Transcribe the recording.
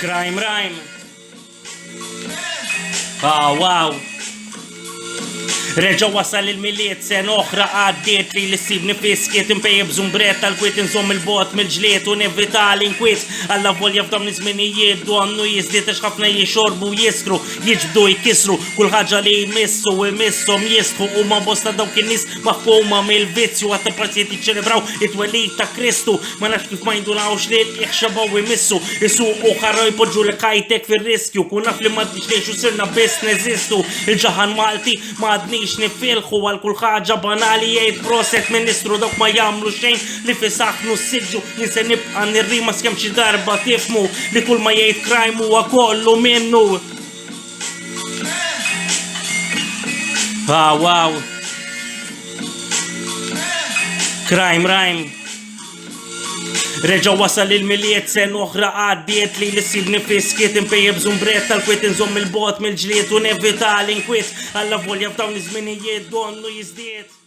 Crime Rhyme. Wow. Reġa wasal il-miliet sen oħra għaddiet li l-sibni fiskiet impejb zumbret tal-kwit nżomm il-bot mill-ġliet u nevita l-inkwiet għalla volja f'dawn iż-żminijiet donnu jizdiet għax ħafna jixorbu jiskru jiġbdu jkisru kull ħaġa li jmissu imissom jistħu u ma bosta dawk in-nies maħkuma mill-vizzju għatta partijiet jiċċelebraw it-twelid ta' Kristu ma nafx kif ma jindunawx li iħxabaw imissu isuqu ħarra jpoġġu l-kajtek fir-riskju kun naf li ma tixtiequ sirna biss neżistu il-ġaħan Malti ma għadniex nifilħu għal kull ħaġa banali jgħid proset ministru dawk ma jagħmlu xejn li fisaħnu s-siġġu jinse nibqa' nirrima skemm xi darba tifmu li kull ma jgħid crime huwa kollu minnu. Wow. Crime Rhyme. Reġa wasal il-miliet sen oħra għaddiet li l-sibni fiskiet impejjeb zumbret tal-kwit nżomm il-bot mill-ġliet u nevita l-inkwiet għalla volja f'dawn iż-żminijiet donnu jizdiet.